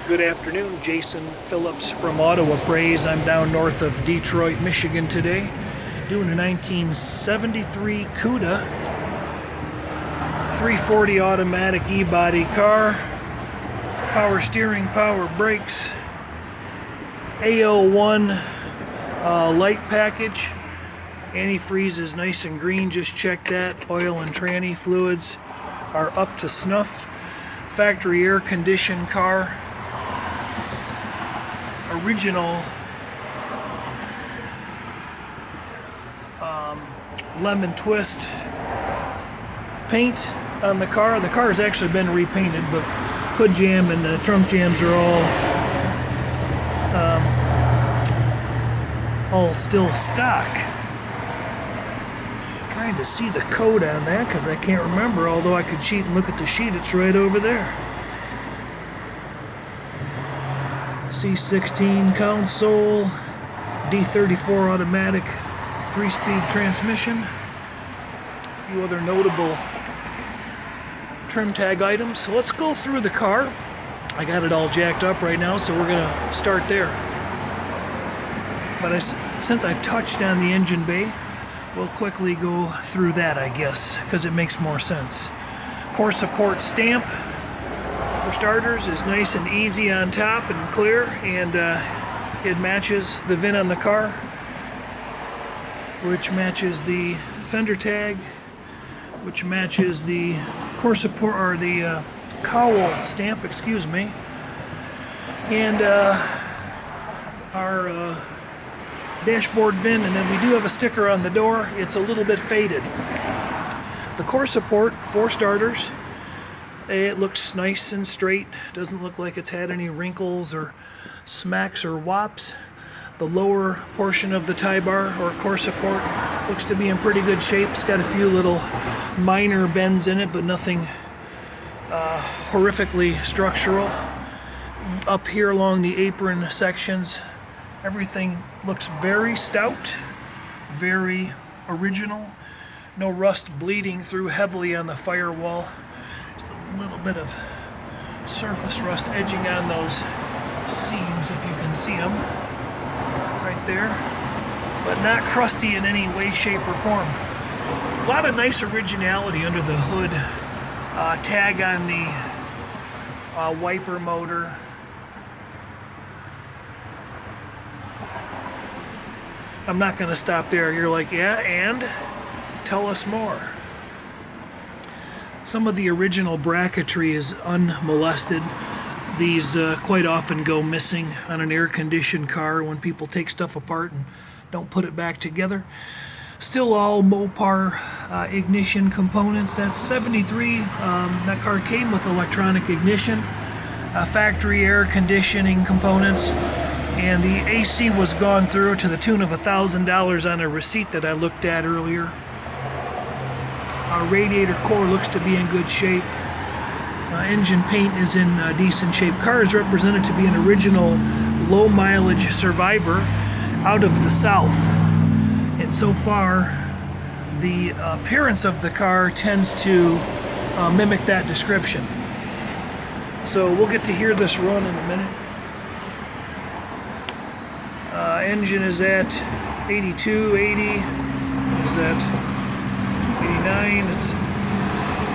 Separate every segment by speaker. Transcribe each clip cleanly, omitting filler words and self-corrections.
Speaker 1: Good afternoon, Jason Phillips from Appraise. I'm down north of Detroit, Michigan today, doing a 1973 Cuda 340 automatic E-body car, power steering, power brakes, AO1 light package, antifreeze is nice and green, just check that, oil and tranny fluids are up to snuff, factory air conditioned car, original lemon twist paint on the car. The car has actually been repainted, but hood jamb and the trunk jams are all still stock. Trying to see the code on that because I can't remember, although I could cheat and look at the sheet. It's right over there. C16 console, D34 automatic 3-speed transmission, a few other notable trim tag items. So let's go through the car. I got it all jacked up right now, so we're gonna start there. But since I've touched on the engine bay, we'll quickly go through that, I guess, because it makes more sense. Core support stamp, for starters, is nice and easy on top and clear, and it matches the VIN on the car, which matches the fender tag, which matches the core support, or the cowl stamp, excuse me, and our dashboard VIN, and then we do have a sticker on the door. It's a little bit faded. The core support, for starters, it looks nice and straight, doesn't look like it's had any wrinkles or smacks or wops. The lower portion of the tie bar or core support looks to be in pretty good shape. It's got a few little minor bends in it, but nothing horrifically structural. Up here along the apron sections, everything looks very stout, very original. No rust bleeding through heavily on the firewall. Just a little bit of surface rust edging on those seams, if you can see them right there, but not crusty in any way, shape, or form. A lot of nice originality under the hood. Tag on the wiper motor. I'm not going to stop there. You're like, yeah, and tell us more. Some of the original bracketry is unmolested. These quite often go missing on an air-conditioned car when people take stuff apart and don't put it back together. Still all Mopar ignition components. That's 73. That car came with electronic ignition, factory air conditioning components, and the AC was gone through to the tune of $1,000 on a receipt that I looked at earlier. Our radiator core looks to be in good shape. Engine paint is in decent shape. Car is represented to be an original low mileage survivor out of the South. And so far, the appearance of the car tends to mimic that description. So we'll get to hear this run in a minute. Engine is at 82, 80, is at 89, it's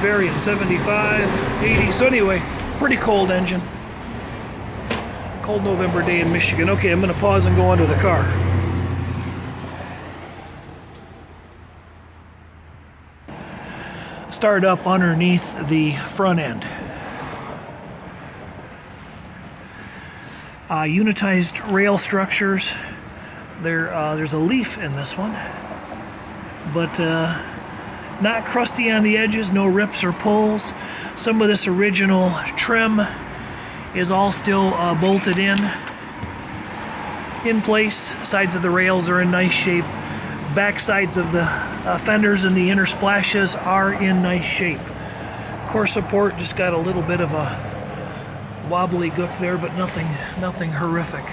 Speaker 1: varying, 75, 80. So anyway, pretty cold engine. Cold November day in Michigan. Okay, I'm going to pause and go under the car. Start up underneath the front end. Unitized rail structures. There's a leaf in this one, but not crusty on the edges, no rips or pulls. Some of this original trim is all still bolted in place. Sides of the rails are in nice shape. Back sides of the fenders and the inner splashes are in nice shape. Core support just got a little bit of a wobbly gook there, but nothing horrific.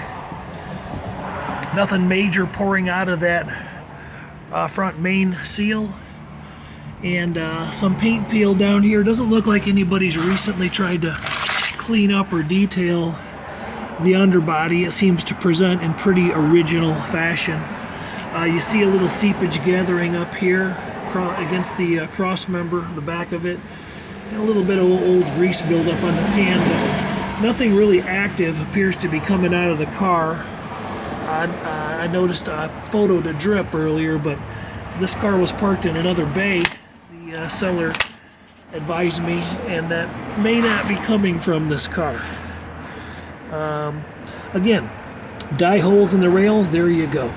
Speaker 1: Nothing major pouring out of that front main seal. And some paint peel down here. Doesn't look like anybody's recently tried to clean up or detail the underbody, it seems to present in pretty original fashion. You see a little seepage gathering up here against the cross member, the back of it, and a little bit of old grease buildup on the pan, but nothing really active appears to be coming out of the car. I noticed I photoed a drip earlier, but this car was parked in another bay. The seller advised me, and that may not be coming from this car. Again, die holes in the rails, there you go.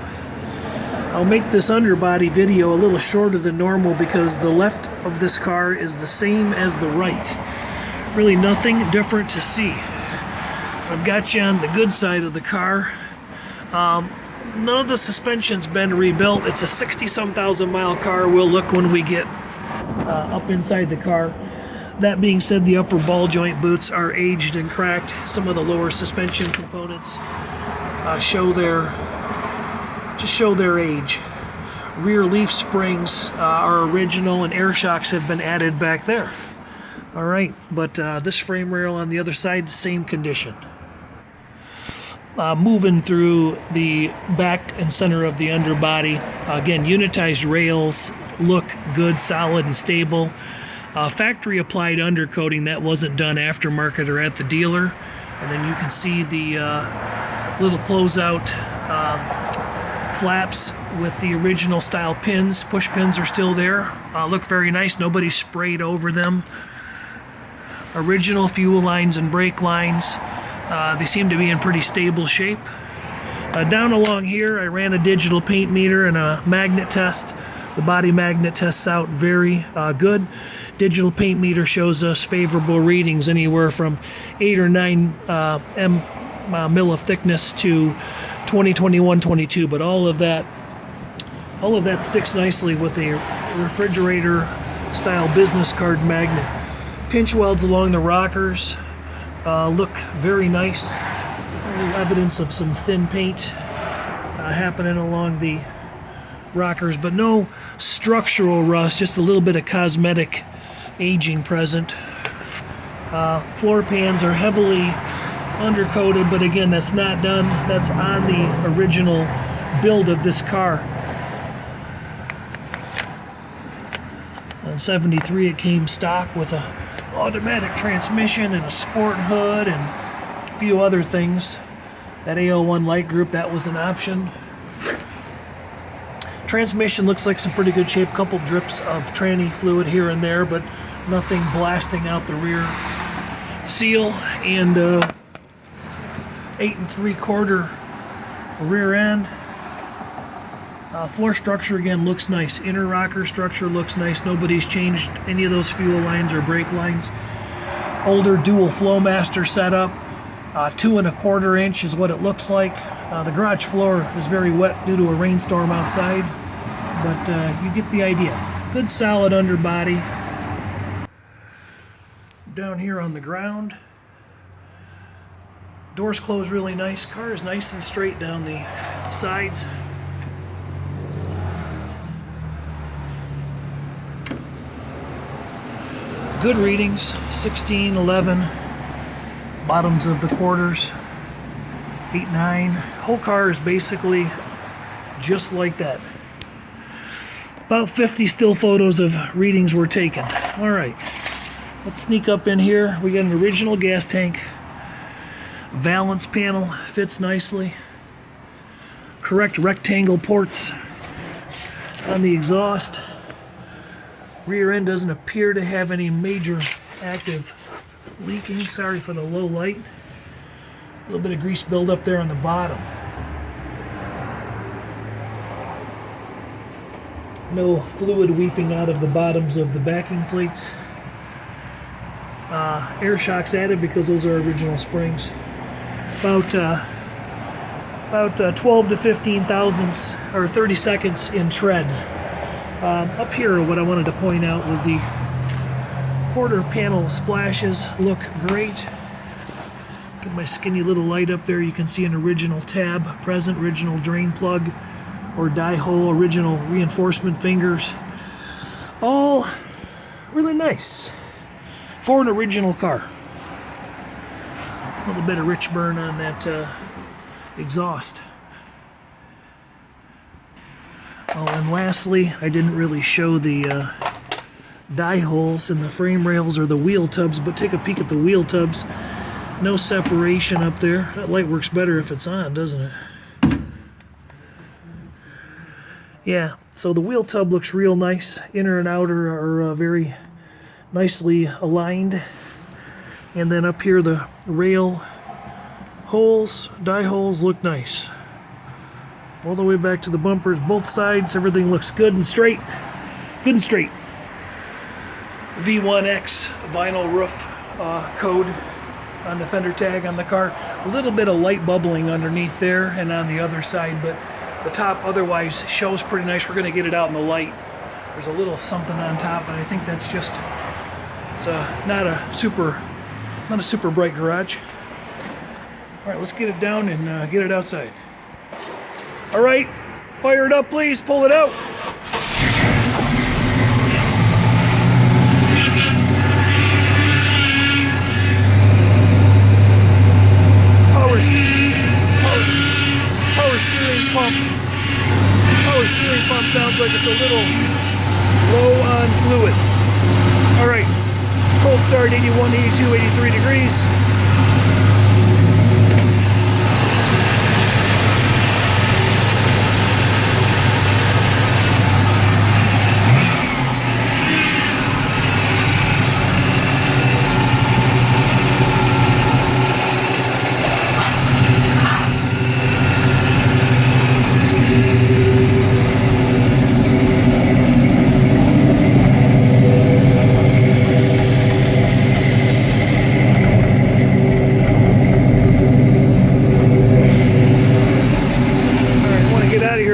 Speaker 1: I'll make this underbody video a little shorter than normal because the left of this car is the same as the right. Really nothing different to see. I've got you on the good side of the car. None of the suspension's been rebuilt. It's a 60-some thousand mile car. We'll look when we get up inside the car. That being said, the upper ball joint boots are aged and cracked. Some of the lower suspension components show their age. Rear leaf springs are original, and air shocks have been added back there. All right, but this frame rail on the other side, the same condition. Moving through the back and center of the underbody, again, unitized rails look good, solid, and stable. Factory applied undercoating that wasn't done aftermarket or at the dealer. And then you can see the little closeout flaps with the original style pins. Push pins are still there. Look very nice. Nobody sprayed over them. Original fuel lines and brake lines. They seem to be in pretty stable shape. Down along here, I ran a digital paint meter and a magnet test. The body magnet tests out very good. Digital paint meter shows us favorable readings anywhere from 8 or 9 mil of thickness to 20, 21, 22. But all of that sticks nicely with a refrigerator style business card magnet. Pinch welds along the rockers look very nice. A little evidence of some thin paint happening along the rockers, but no structural rust, just a little bit of cosmetic aging present. Floor pans are heavily undercoated, but again, that's not done. That's on the original build of this car. On 73, it came stock with a automatic transmission and a sport hood and a few other things. That A01 light group, that was an option. Transmission looks like some pretty good shape. Couple drips of tranny fluid here and there, but nothing blasting out the rear seal. And 8 3/4 rear end. Floor structure again looks nice. Inner rocker structure looks nice. Nobody's changed any of those fuel lines or brake lines. Older dual Flowmaster setup. 2 1/4 inch is what it looks like. The garage floor is very wet due to a rainstorm outside, but you get the idea. Good solid underbody. Down here on the ground, doors close really nice. Car is nice and straight down the sides. Good readings, 16, 11, bottoms of the quarters, 8, 9. Whole car is basically just like that. About 50 still photos of readings were taken. All right, let's sneak up in here. We got an original gas tank. Valance panel fits nicely. Correct rectangle ports on the exhaust. Rear end doesn't appear to have any major active leaking. Sorry for the low light. A little bit of grease buildup there on the bottom. No fluid weeping out of the bottoms of the backing plates. Air shocks added because those are original springs. About 12 to 15 thousandths or 30 seconds in tread. Up here, what I wanted to point out was the quarter panel splashes look great. Get my skinny little light up there. You can see an original tab present, original drain plug or die hole, original reinforcement fingers. All really nice for an original car. little bit of rich burn on that exhaust. Oh, and lastly, I didn't really show the die holes in the frame rails or the wheel tubs, but take a peek at the wheel tubs. No separation up there. That light works better if it's on, doesn't it? Yeah, so the wheel tub looks real nice. Inner and outer are very nicely aligned. And then up here, the rail holes, die holes look nice. All the way back to the bumpers, both sides, everything looks good and straight. Good and straight. V1X vinyl roof code on the fender tag on the car. A little bit of light bubbling underneath there and on the other side, but the top otherwise shows pretty nice. We're going to get it out in the light. There's a little something on top, but I think that's just, it's not a super bright garage. All right, let's get it down and get it outside. All right, fire it up, please. Pull it out. Power steering pump. Power steering pump sounds like it's a little low on fluid. All right, cold start 81, 82, 83 degrees.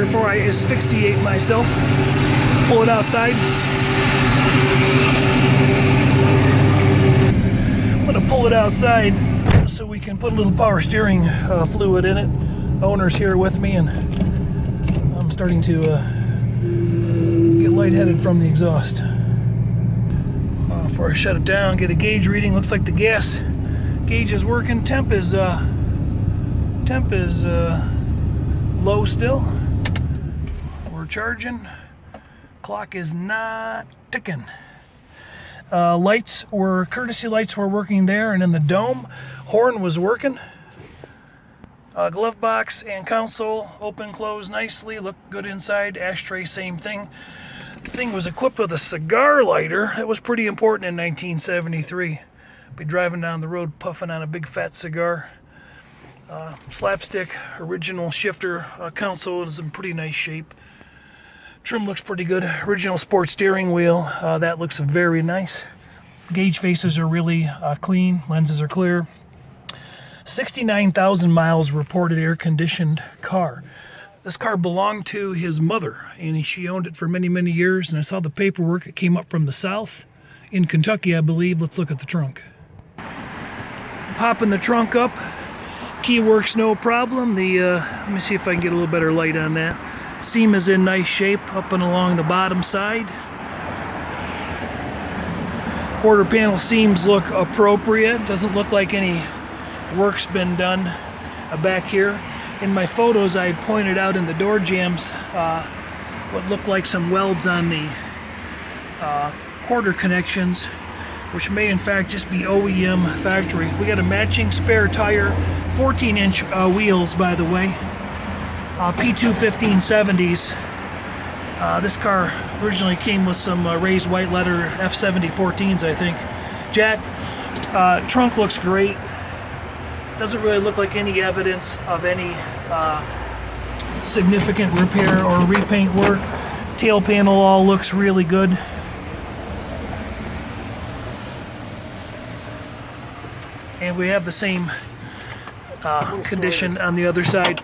Speaker 1: Before I asphyxiate myself, pull it outside. I'm going to pull it outside so we can put a little power steering fluid in it. The owner's here with me, and I'm starting to get lightheaded from the exhaust. Before I shut it down, get a gauge reading. Looks like the gas gauge is working. Temp is low still. Charging. Clock is not ticking. Courtesy lights were working there, and in the dome, horn was working. Glove box and console open, close nicely, look good inside. Ashtray, same thing. The thing was equipped with a cigar lighter. That was pretty important in 1973. Be driving down the road puffing on a big fat cigar. Slapstick original shifter console is in pretty nice shape. Trim looks pretty good. Original sports steering wheel, that looks very nice. Gauge faces are really clean. Lenses are clear. 69,000 miles reported air-conditioned car. This car belonged to his mother, and she owned it for many, many years. And I saw the paperwork. It came up from the south in Kentucky, I believe. Let's look at the trunk. Popping the trunk up. Key works no problem. Let me see if I can get a little better light on that. Seam is in nice shape up and along the bottom side. Quarter panel seams look appropriate. Doesn't look like any work's been done back here. In my photos, I pointed out in the door jambs what looked like some welds on the quarter connections, which may in fact just be OEM factory. We got a matching spare tire, 14-inch wheels, by the way. P2 1570s. This car originally came with some raised white letter F70 14s, I think. Jack. Trunk looks great. Doesn't really look like any evidence of any significant repair or repaint work. Tail panel all looks really good. And we have the same condition on the other side.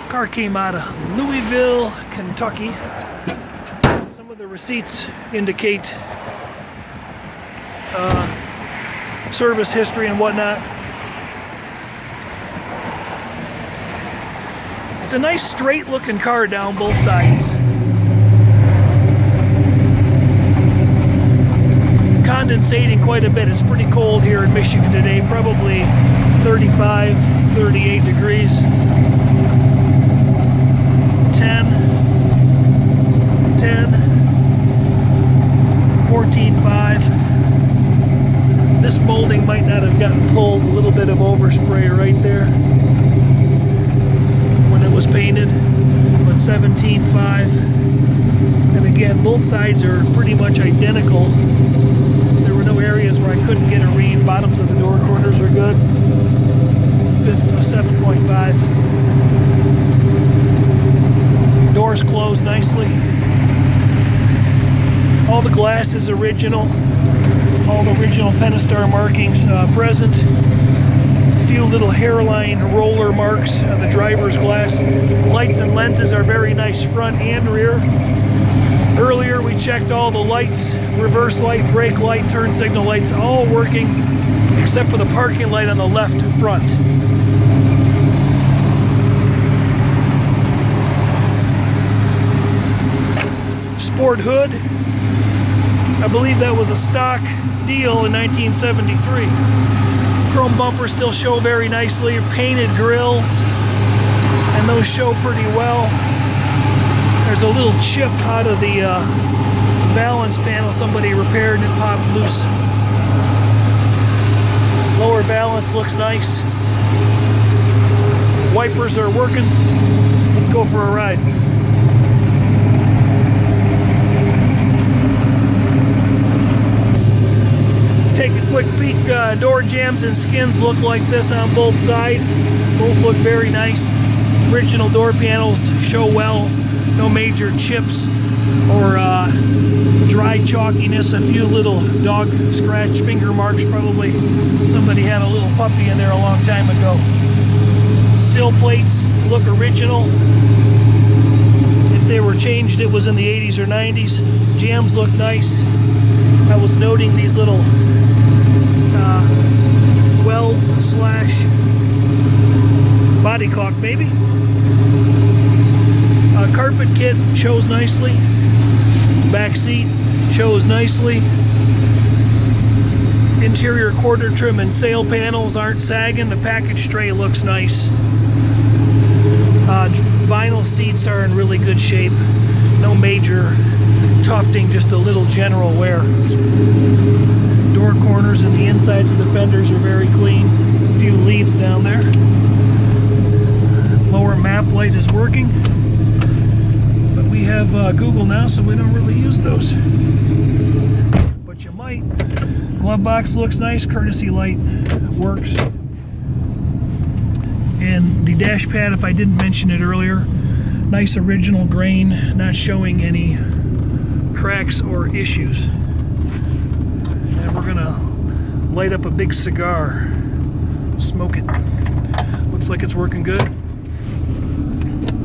Speaker 1: Car came out of Louisville, Kentucky. Some of the receipts indicate service history and whatnot. It's a nice straight looking car down both sides. condensating quite a bit. It's pretty cold here in Michigan today, probably 35, 38 degrees. 10, 14.5. This molding might not have gotten pulled. A little bit of overspray right there when it was painted, but 17.5. And again, both sides are pretty much identical. There were no areas where I couldn't get a read. Bottoms of the door corners are good. 7.5. Doors closed nicely. All the glass is original. All the original Pentastar markings present. A few little hairline roller marks on the driver's glass. Lights and lenses are very nice front and rear. Earlier we checked all the lights, reverse light, brake light, turn signal lights, all working except for the parking light on the left front. Sport hood. I believe that was a stock deal in 1973. Chrome bumpers still show very nicely. Painted grills, and those show pretty well. There's a little chip out of the balance panel. Somebody repaired it, popped loose. Lower valance looks nice. Wipers are working. Let's go for a ride. Take a quick peek. Door jambs and skins look like this on both sides. Both look very nice. Original door panels show well. No major chips or dry chalkiness. A few little dog scratch finger marks. Probably somebody had a little puppy in there a long time ago. Sill plates look original. If they were changed, it was in the 80s or 90s. Jambs look nice. I was noting these little welds slash body caulk maybe. Carpet kit shows nicely. Back seat shows nicely. Interior quarter trim and sail panels aren't sagging. The package tray looks nice. Vinyl seats are in really good shape. No major tufting, just a little general wear. Door corners and the insides of the fenders are very clean. A few leaves down there. Lower map light is working. But we have Google now, so we don't really use those. But you might. Glove box looks nice. Courtesy light works. And the dash pad, if I didn't mention it earlier, nice original grain, not showing any cracks or issues. And we're gonna light up a big cigar, smoke it. Looks like it's working good.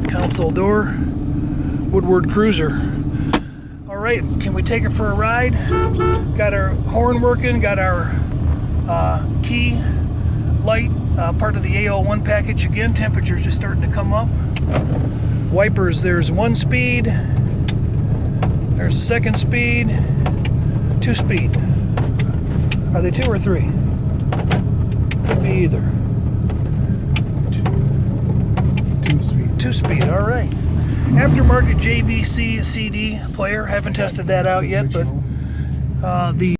Speaker 1: Console door, Woodward Cruiser. All right, can we take it for a ride? Got our horn working, got our key light, part of the AO1 package again. Temperature's just starting to come up. Wipers, there's 1 speed, there's a 2nd speed, 2 speed. Are they 2 or 3? Could be either.
Speaker 2: 2 speed.
Speaker 1: 2 speed, all right. Aftermarket JVC CD player, haven't tested that out yet, but the